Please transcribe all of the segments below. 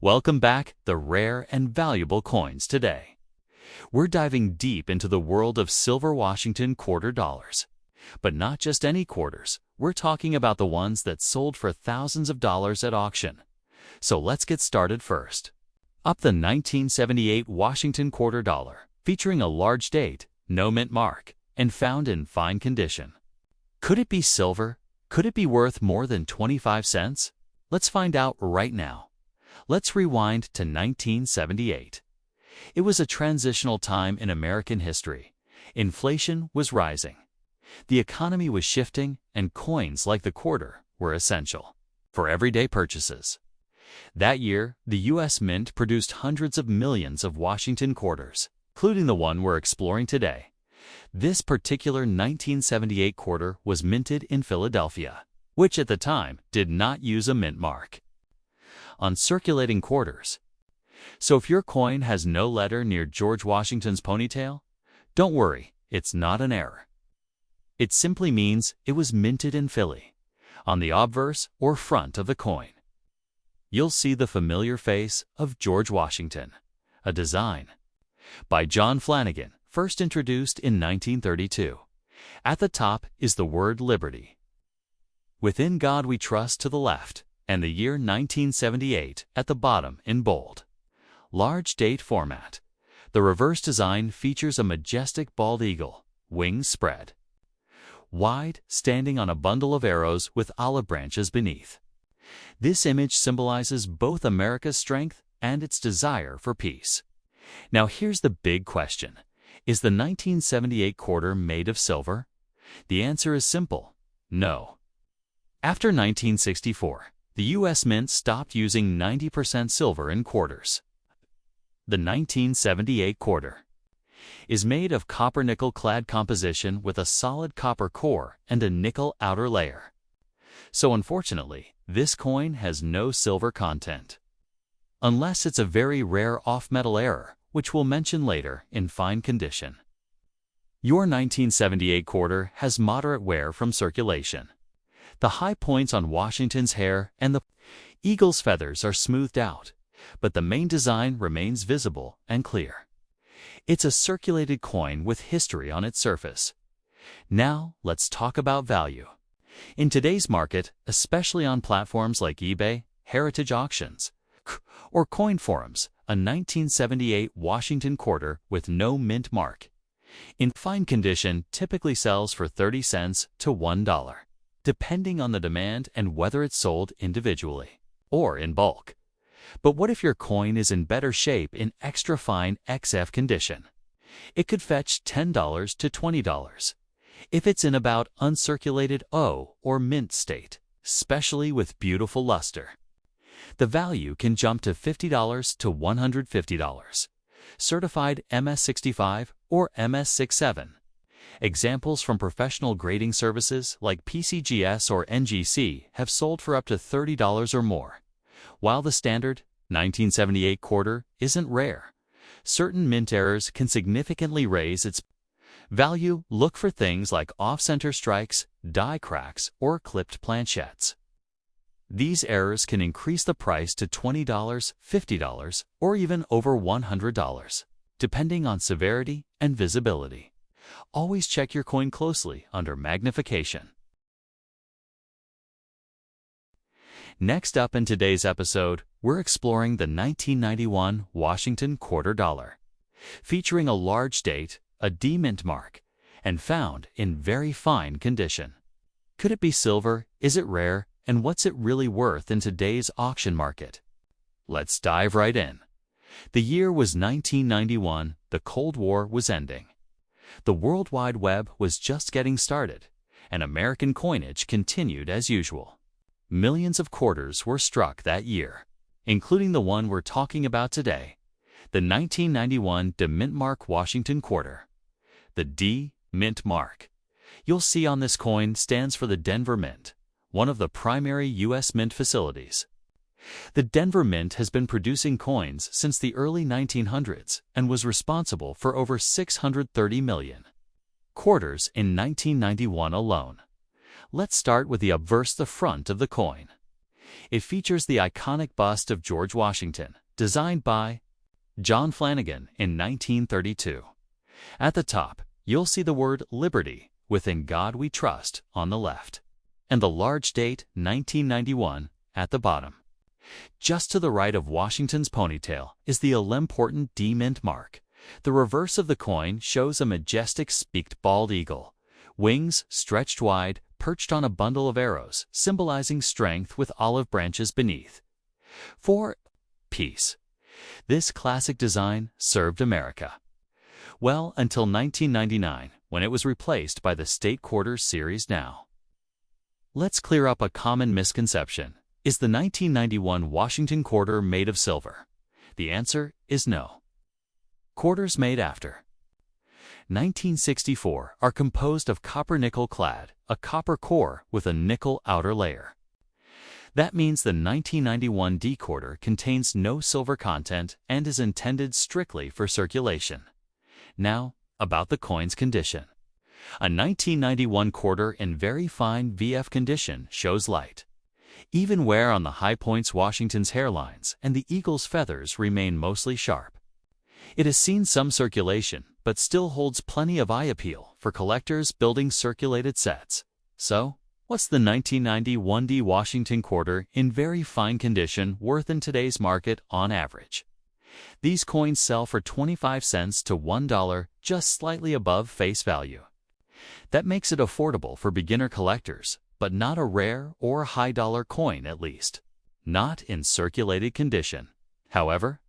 Welcome back, the rare and valuable coins today. We're diving deep into the world of silver Washington quarter dollars. But not just any quarters, we're talking about the ones that sold for thousands of dollars at auction. So let's get started first. Up the 1978 Washington quarter dollar, featuring a large date, no mint mark, and found in fine condition. Could it be silver? Could it be worth more than 25 cents? Let's find out right now. Let's rewind to 1978. It was a transitional time in American history. Inflation was rising. The economy was shifting, and coins like the quarter were essential for everyday purchases. That year, the U.S. Mint produced hundreds of millions of Washington quarters, including the one we're exploring today. This particular 1978 quarter was minted in Philadelphia, which at the time did not use a mint mark on circulating quarters. So if your coin has no letter near George Washington's ponytail, don't worry, it's not an error. It simply means it was minted in Philly, on the obverse or front of the coin. You'll see the familiar face of George Washington, a design by John Flanagan, first introduced in 1932. At the top is the word Liberty. Within God We Trust to the left, and the year 1978 at the bottom in bold. Large date format. The reverse design features a majestic bald eagle, wings spread wide, standing on a bundle of arrows with olive branches beneath. This image symbolizes both America's strength and its desire for peace. Now here's the big question. Is the 1978 quarter made of silver? The answer is simple: no. After 1964, the U.S. Mint stopped using 90% silver in quarters. The 1978 quarter is made of copper-nickel clad composition with a solid copper core and a nickel outer layer. So unfortunately, this coin has no silver content. Unless it's a very rare off-metal error, which we'll mention later, in fine condition. Your 1978 quarter has moderate wear from circulation. The high points on Washington's hair and the eagle's feathers are smoothed out, but the main design remains visible and clear. It's a circulated coin with history on its surface. Now, let's talk about value. In today's market, especially on platforms like eBay, heritage auctions, or coin forums, a 1978 Washington quarter with no mint mark in fine condition typically sells for 30 cents to $1, depending on the demand and whether it's sold individually or in bulk. But what if your coin is in better shape in extra fine XF condition? It could fetch $10 to $20 if it's in about uncirculated O or mint state, especially with beautiful luster. The value can jump to $50 to $150, certified MS65 or MS67. Examples from professional grading services like PCGS or NGC have sold for up to $30 or more. While the standard 1978 quarter isn't rare, certain mint errors can significantly raise its value. Look for things like off-center strikes, die cracks, or clipped planchettes. These errors can increase the price to $20, $50, or even over $100, depending on severity and visibility. Always check your coin closely under magnification. Next up in today's episode, we're exploring the 1991 Washington quarter dollar, featuring a large date, a D mint mark, and found in very fine condition. Could it be silver? Is it rare? And what's it really worth in today's auction market? Let's dive right in. The year was 1991, the Cold War was ending. The World Wide Web was just getting started, and American coinage continued as usual. Millions of quarters were struck that year, including the one we're talking about today, the 1991 D Mint Mark Washington quarter. The D Mint mark you'll see on this coin stands for the Denver Mint, one of the primary U.S. mint facilities. The Denver Mint has been producing coins since the early 1900s and was responsible for over 630 million quarters in 1991 alone. Let's start with the obverse, the front of the coin. It features the iconic bust of George Washington, designed by John Flanagan in 1932. At the top, you'll see the word Liberty with "In God We Trust" on the left, and the large date 1991 at the bottom. Just to the right of Washington's ponytail is the all-important D Mint mark. The reverse of the coin shows a majestic speaked bald eagle, wings stretched wide, perched on a bundle of arrows, symbolizing strength with olive branches beneath. 4. Peace. This classic design served America well until 1999, when it was replaced by the State Quarters series now. Let's clear up a common misconception. Is the 1991 Washington quarter made of silver? The answer is no. Quarters made after 1964 are composed of copper-nickel clad, a copper core with a nickel outer layer. That means the 1991 D quarter contains no silver content and is intended strictly for circulation. Now, about the coin's condition. A 1991 quarter in very fine VF condition shows light. Even wear on the high points Washington's hairlines and the eagle's feathers remain mostly sharp. It has seen some circulation, but still holds plenty of eye appeal for collectors building circulated sets. So, what's the 1991 D Washington quarter in very fine condition worth in today's market on average? These coins sell for 25 cents to $1, just slightly above face value. That makes it affordable for beginner collectors, but not a rare or high-dollar coin at least. Not in circulated condition. However,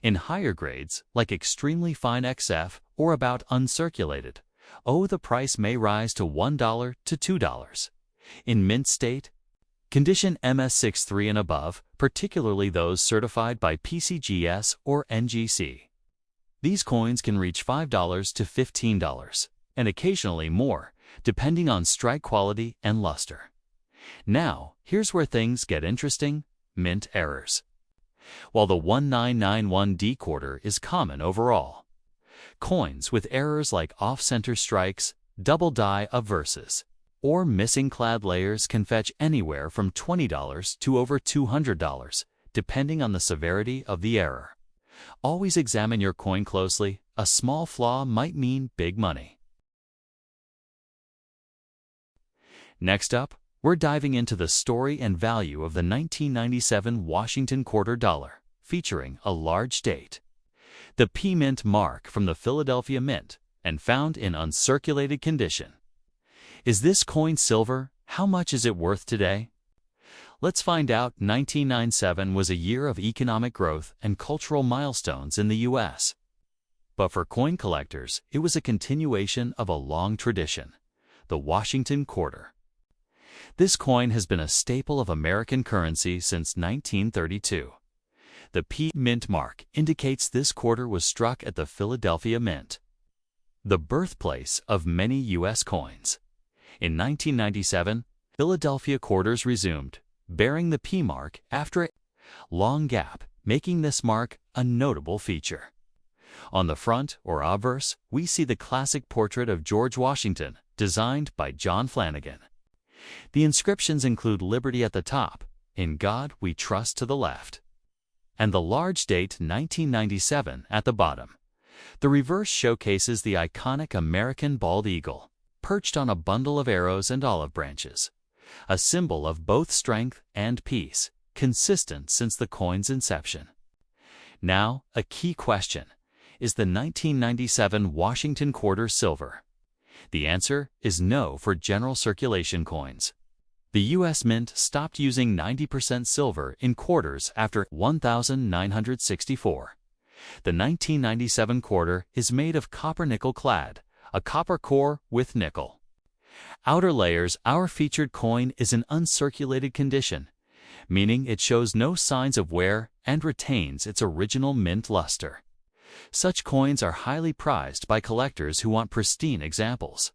in higher grades, like extremely fine XF or about uncirculated, the price may rise to $1 to $2. In mint state, condition MS63 and above, particularly those certified by PCGS or NGC. These coins can reach $5 to $15, and occasionally more, depending on strike quality and luster. Now, here's where things get interesting: mint errors. While the 1991 D quarter is common overall, coins with errors like off-center strikes, double die obverses, or missing clad layers can fetch anywhere from $20 to over $200, depending on the severity of the error. Always examine your coin closely. A small flaw might mean big money. Next up, we're diving into the story and value of the 1997 Washington quarter dollar, featuring a large date. The P Mint mark from the Philadelphia Mint, and found in uncirculated condition. Is this coin silver? How much is it worth today? Let's find out. 1997 was a year of economic growth and cultural milestones in the U.S. But for coin collectors, it was a continuation of a long tradition: the Washington quarter. This coin has been a staple of American currency since 1932. The P Mint mark indicates this quarter was struck at the Philadelphia Mint, the birthplace of many U.S. coins. In 1997, Philadelphia quarters resumed, bearing the P mark after a long gap, making this mark a notable feature. On the front, or obverse, we see the classic portrait of George Washington, designed by John Flanagan. The inscriptions include Liberty at the top, In God We Trust to the left, and the large date 1997 at the bottom. The reverse showcases the iconic American bald eagle, perched on a bundle of arrows and olive branches, a symbol of both strength and peace, consistent since the coin's inception. Now, a key question: is the 1997 Washington quarter silver? The answer is no for general circulation coins. The U.S. Mint stopped using 90% silver in quarters after 1964. The 1997 quarter is made of copper-nickel clad, a copper core with nickel outer layers. Our featured coin is in uncirculated condition, meaning it shows no signs of wear and retains its original mint luster. Such coins are highly prized by collectors who want pristine examples.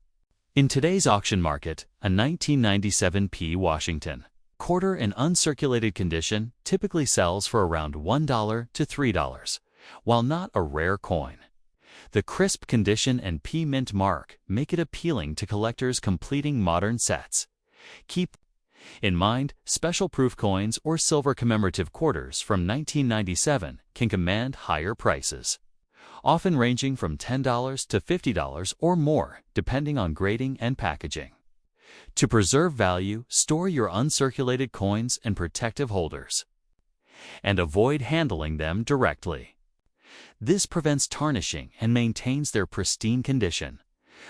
In today's auction market, a 1997 P Washington quarter in uncirculated condition typically sells for around $1 to $3, while not a rare coin. The crisp condition and P Mint mark make it appealing to collectors completing modern sets. Keep In mind, special proof coins or silver commemorative quarters from 1997 can command higher prices, often ranging from $10 to $50 or more, depending on grading and packaging. To preserve value, store your uncirculated coins in protective holders and avoid handling them directly. This prevents tarnishing and maintains their pristine condition,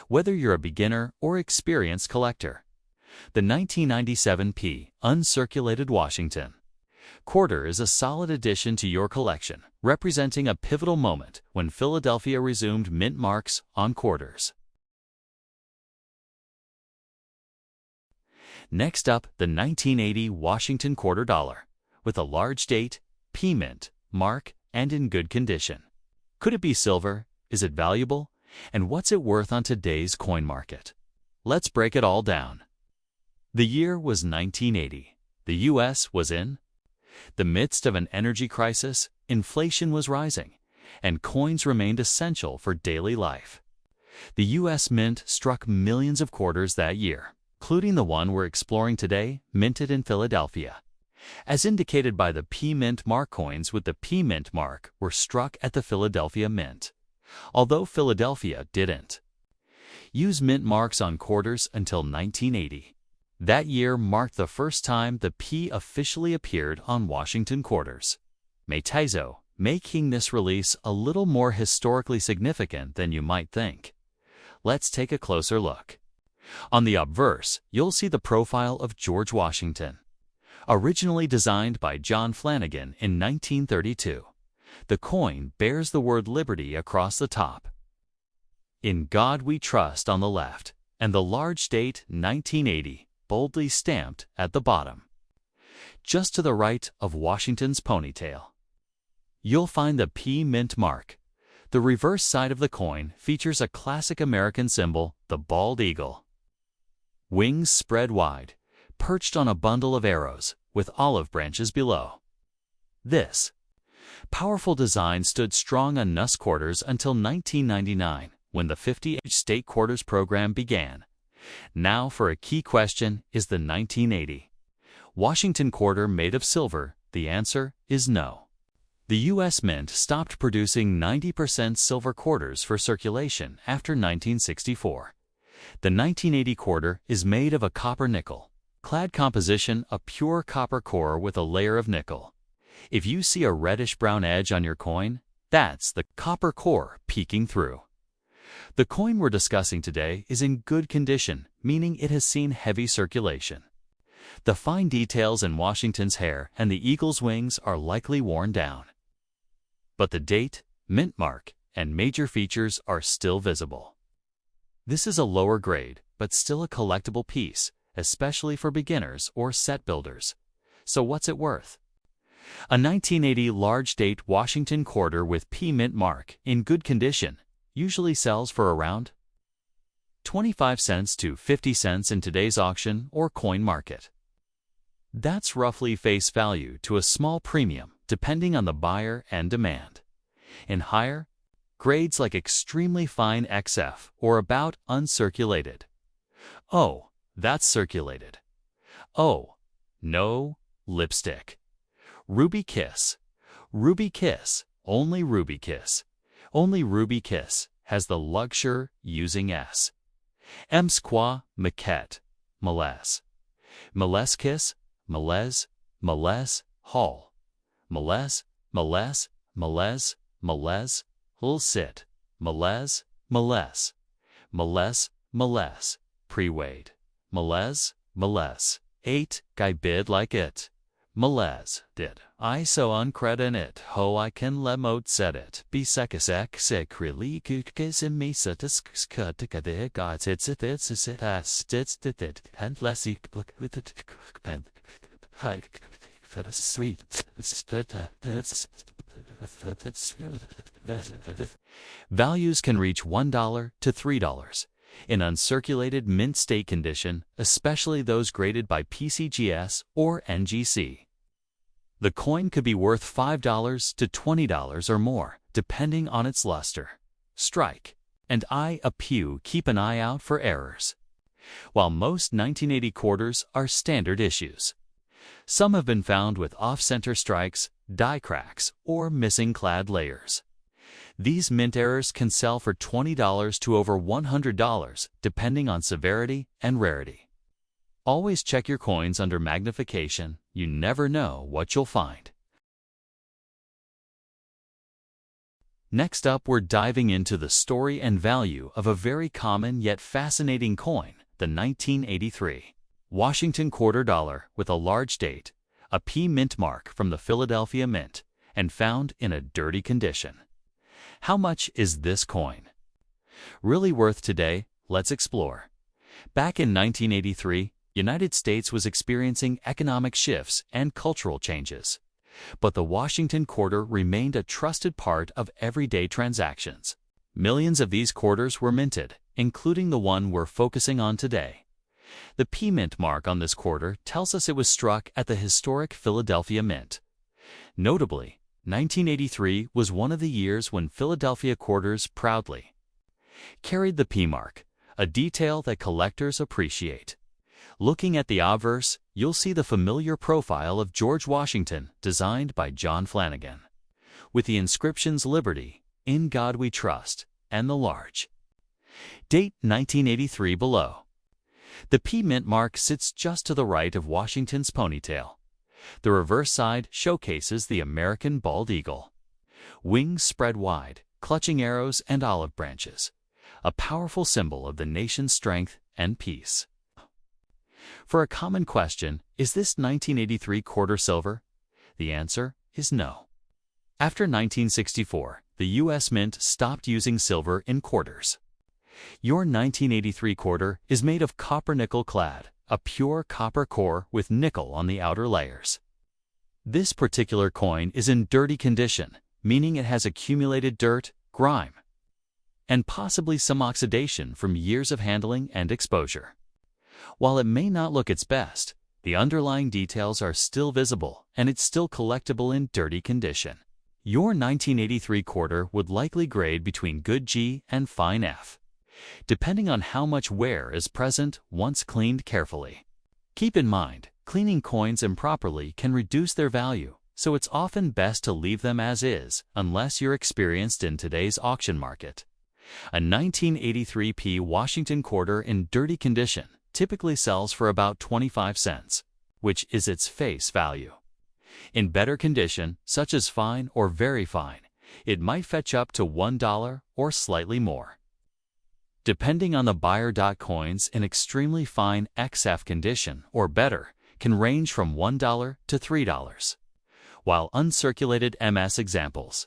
whether you're a beginner or experienced collector. The 1997 P Uncirculated Washington quarter is a solid addition to your collection, representing a pivotal moment when Philadelphia resumed mint marks on quarters. Next up, the 1980 Washington Quarter Dollar, with a large date, P mint mark, and in good condition. Could it be silver? Is it valuable? And what's it worth on today's coin market? Let's break it all down. The year was 1980. The U.S. was in the midst of an energy crisis, inflation was rising, and coins remained essential for daily life. The U.S. Mint struck millions of quarters that year, including the one we're exploring today, minted in Philadelphia. As indicated by the P Mint mark, coins with the P Mint mark were struck at the Philadelphia Mint, although Philadelphia didn't use mint marks on quarters until 1980. That year marked the first time the P officially appeared on Washington quarters, making this release a little more historically significant than you might think. Let's take a closer look. On the obverse, you'll see the profile of George Washington. Originally designed by John Flanagan in 1932, the coin bears the word Liberty across the top, "In God We Trust" on the left, and the large date 1980 boldly stamped at the bottom. Just to the right of Washington's ponytail, you'll find the P Mint mark. The reverse side of the coin features a classic American symbol, the bald eagle, wings spread wide, perched on a bundle of arrows, with olive branches below. This powerful design stood strong on US quarters until 1999, when the 50 state quarters program began. Now for a key question: is the 1980 Washington quarter made of silver? The answer is no. The U.S. Mint stopped producing 90% silver quarters for circulation after 1964. The 1980 quarter is made of a copper-nickel clad composition, a pure copper core with a layer of nickel. If you see a reddish-brown edge on your coin, that's the copper core peeking through. The coin we're discussing today is in good condition, meaning it has seen heavy circulation. The fine details in Washington's hair and the eagle's wings are likely worn down, but the date, mint mark, and major features are still visible. This is a lower grade, but still a collectible piece, especially for beginners or set builders. So what's it worth? A 1980 large date Washington quarter with P Mint mark in good condition usually sells for around 25 cents to 50 cents in today's auction or coin market. That's roughly face value to a small premium, depending on the buyer and demand. In higher grades like extremely fine XF or about uncirculated. Oh, that's circulated. Oh, no, lipstick. Ruby Kiss. Ruby Kiss. Only Ruby Kiss. Only Ruby Kiss has the luxury using S. M. Squa, Maquette, Melez. Melez Kiss, Melez, Melez, Hall. Melez, Melez, Melez, Melez, Hull Sit, Melez, Melez. Melez, Melez, Pre-Wade. Melez, Melez. 8, Guy bid like it. Melez, did. I so uncredit it, ho I can lemote set it. Be sekasek sek really kukes in me satis cut to the gods it's it as it's it and less equal with it pen. Hi, for a sweet. Values can reach $1 to $3 in uncirculated mint state condition, especially those graded by PCGS or NGC. The coin could be worth $5 to $20 or more, depending on its luster. Strike. And keep an eye out for errors. while most 1980 quarters are standard issues. Some have been found with off-center strikes, die cracks, or missing clad layers. These mint errors can sell for $20 to over $100, depending on severity and rarity. Always check your coins under magnification. You never know what you'll find. Next up, we're diving into the story and value of a very common yet fascinating coin, the 1983 Washington quarter dollar with a large date, a P mint mark from the Philadelphia Mint, and found in a dirty condition. How much is this coin? Really worth today? Let's explore. Back in 1983, United States was experiencing economic shifts and cultural changes. But the Washington quarter remained a trusted part of everyday transactions. Millions of these quarters were minted, including the one we're focusing on today. The P Mint mark on this quarter tells us it was struck at the historic Philadelphia Mint. Notably, 1983 was one of the years when Philadelphia quarters proudly carried the P mark, a detail that collectors appreciate. Looking at the obverse, you'll see the familiar profile of George Washington, designed by John Flanagan, with the inscriptions Liberty, In God We Trust, and the large date 1983 below. The P Mint mark sits just to the right of Washington's ponytail. The reverse side showcases the American bald eagle, wings spread wide, clutching arrows and olive branches, a powerful symbol of the nation's strength and peace. For a common question, is this 1983 quarter silver? The answer is no. After 1964, the U.S. Mint stopped using silver in quarters. Your 1983 quarter is made of copper nickel clad, a pure copper core with nickel on the outer layers. This particular coin is in dirty condition, meaning it has accumulated dirt, grime, and possibly some oxidation from years of handling and exposure. While it may not look its best, the underlying details are still visible and it's still collectible in dirty condition. Your 1983 quarter would likely grade between good G and fine F, depending on how much wear is present once cleaned carefully. Keep in mind, cleaning coins improperly can reduce their value, so it's often best to leave them as is unless you're experienced in today's auction market. A 1983 P Washington quarter in dirty condition typically sells for about 25 cents, which is its face value. In better condition, such as fine or very fine, it might fetch up to $1 or slightly more. Depending on the buyer. Coins in extremely fine XF condition or better can range from $1 to $3, while uncirculated MS examples,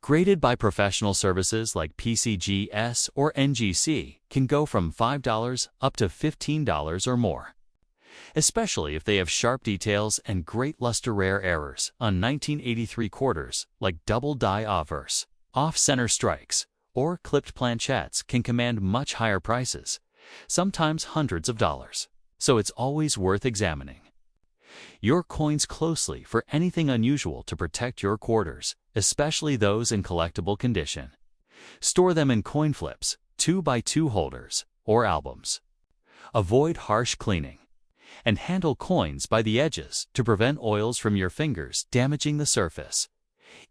graded by professional services like PCGS or NGC, can go from $5 up to $15 or more, especially if they have sharp details and great luster. Rare errors on 1983 quarters like double die obverse, off-center strikes, or clipped planchettes can command much higher prices, sometimes hundreds of dollars, so it's always worth examining your coins closely for anything unusual to protect your quarters, especially those in collectible condition. Store them in coin flips, 2x2 holders, or albums. Avoid harsh cleaning, and handle coins by the edges to prevent oils from your fingers damaging the surface.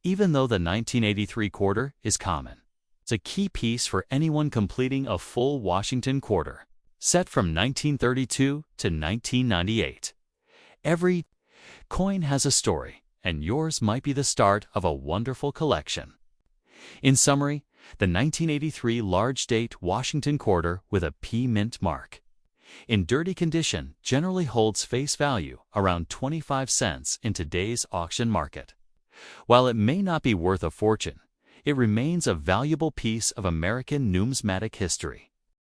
Even though the 1983 quarter is common, it's a key piece for anyone completing a full Washington quarter, set from 1932 to 1998. Every coin has a story, and yours might be the start of a wonderful collection. In summary, the 1983 large date Washington quarter with a P Mint mark, in dirty condition, generally holds face value around 25 cents in today's auction market. While it may not be worth a fortune, it remains a valuable piece of American numismatic history.